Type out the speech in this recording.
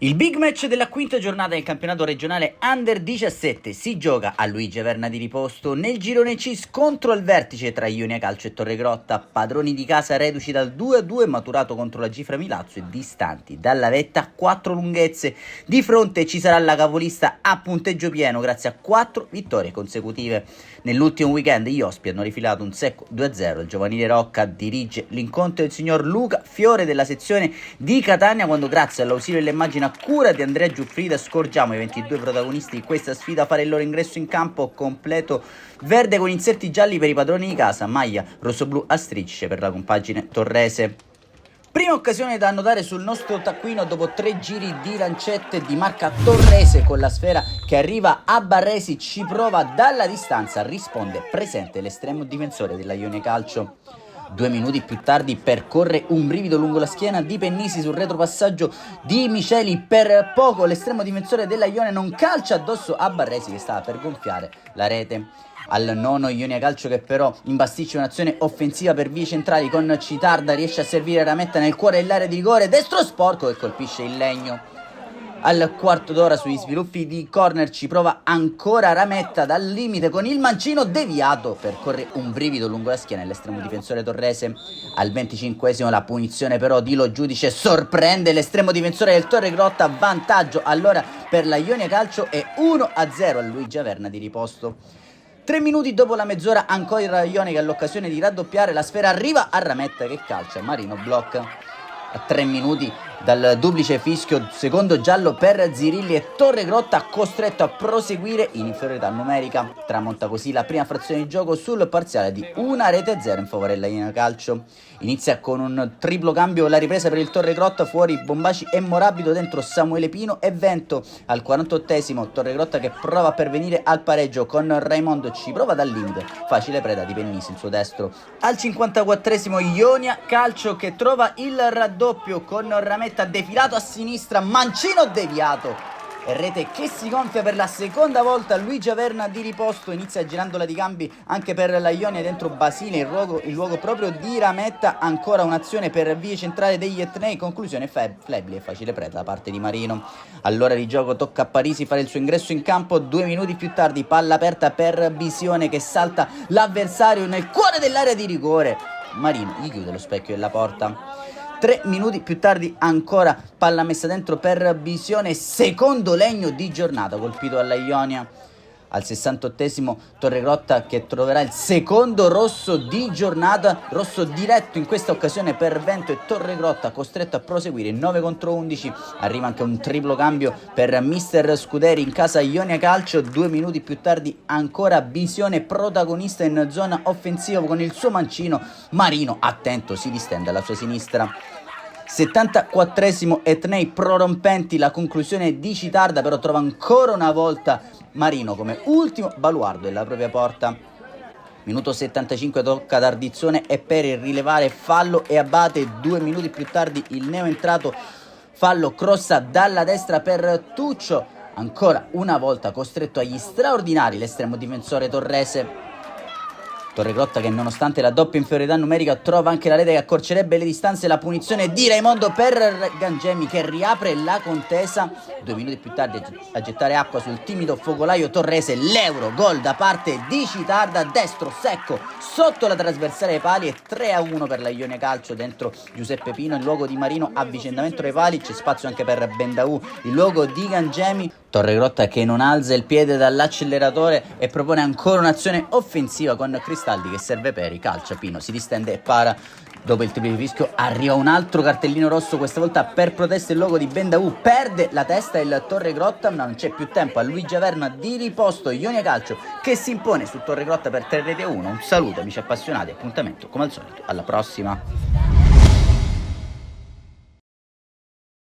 Il big match della quinta giornata del campionato regionale Under 17 si gioca a Luigi Averna di Riposto nel girone C scontro al vertice tra Ionia Calcio e Torregrotta, padroni di casa reduci dal 2-2 maturato contro la Gifra Milazzo e distanti dalla vetta a 4 lunghezze. Di fronte ci sarà la capolista a punteggio pieno grazie a 4 vittorie consecutive. Nell'ultimo weekend gli ospiti hanno rifilato un secco 2-0, il giovanile Rocca dirige l'incontro del signor Luca Fiore della sezione di Catania quando grazie all'ausilio dell'immagine a cura di Andrea Giuffrida scorgiamo i 22 protagonisti di questa sfida fare il loro ingresso in campo completo verde con inserti gialli per i padroni di casa, maglia rossoblu a strisce per la compagine torrese. Prima occasione da annotare sul nostro taccuino dopo 3 giri di lancette di marca torrese con la sfera che arriva a Barresi, ci prova dalla distanza, risponde presente l'estremo difensore della Ionia Calcio. 2 minuti più tardi percorre un brivido lungo la schiena di Pennisi sul retropassaggio di Miceli, per poco l'estremo difensore della Ionia non calcia addosso a Barresi che stava per gonfiare la rete. Al nono Ionia Calcio che però imbastisce un'azione offensiva per vie centrali con Citarda, riesce a servire Rametta nel cuore dell'area di rigore, destro sporco e colpisce il legno. Al quarto d'ora sugli sviluppi di corner ci prova ancora Rametta dal limite con il mancino deviato, percorre un brivido lungo la schiena dell'estremo difensore torrese. Al 25esimo la punizione però di Lo Giudice sorprende l'estremo difensore del Torregrotta, vantaggio allora per la Ionia Calcio e 1-0 a Luigi Averna di Riposto. 3 minuti dopo la mezz'ora ancora Ionia che ha l'occasione di raddoppiare, la sfera arriva a Rametta che calcia, Marino blocca. A 3 minuti dal duplice fischio, secondo giallo per Zirilli e Torregrotta costretto a proseguire in inferiorità numerica. Tramonta così la prima frazione di gioco sul parziale di 1-0 in favore della Ionia Calcio. Inizia con un triplo cambio la ripresa per il Torregrotta, fuori Bombaci e Morabito, dentro Samuele Pino e Vento. Al 48esimo Torregrotta che prova a pervenire al pareggio con Raimondo, ci prova dal limite, facile preda di Pennisi il suo destro. Al 54esimo Ionia Calcio che trova il raddoppio con Rametta defilato a sinistra, mancino deviato e rete che si gonfia per la seconda volta. Luigi Averna di Riposto inizia girandola di cambi anche per la Ionia dentro Basile, il luogo proprio di Rametta, ancora un'azione per vie centrali degli etnei, conclusione flebile e facile preda da parte di Marino. All'ora di gioco tocca a Parisi fare il suo ingresso in campo, 2 minuti più tardi palla aperta per Visione che salta l'avversario nel cuore dell'area di rigore, Marino gli chiude lo specchio della porta. 3 minuti più tardi ancora palla messa dentro per Visione, secondo legno di giornata colpito alla Ionia. Al 68esimo Torregrotta che troverà il secondo rosso di giornata, rosso diretto in questa occasione per Vento e Torregrotta costretto a proseguire 9 contro 11. Arriva anche un triplo cambio per mister Scuderi in casa Ionia Calcio. 2 minuti più tardi ancora Visione protagonista in zona offensiva con il suo mancino, Marino attento si distende alla sua sinistra. 74esimo Etnei prorompenti, la conclusione di Citarda però trova ancora una volta Marino come ultimo baluardo della propria porta. Minuto 75 tocca ad Ardizzone e per rilevare fallo e abate. 2 minuti più tardi il neoentrato fallo crossa dalla destra per Tuccio, ancora una volta costretto agli straordinari l'estremo difensore torrese. Torregrotta che nonostante la doppia inferiorità numerica trova anche la rete che accorcerebbe le distanze, la punizione di Raimondo per Gangemi che riapre la contesa. 2 minuti più tardi a gettare acqua sul timido focolaio torrese l'euro gol da parte di Citarda, destro secco sotto la trasversale ai pali e 3-1 per la Ionia Calcio dentro Giuseppe Pino in luogo di Marino, avvicendamento ai pali, c'è spazio anche per Bendaù in luogo di Gangemi. Torregrotta che non alza il piede dall'acceleratore e propone ancora un'azione offensiva con Cristaldi che serve Peri, calcia Pino, si distende e para. Dopo il triplo fischio arriva un altro cartellino rosso, questa volta per protesta il logo di Bendaù, perde la testa il Torregrotta, ma non c'è più tempo a Luigi Averna di Riposto. Ionia Calcio che si impone su Torregrotta per 3-1. Un saluto amici appassionati, appuntamento come al solito alla prossima.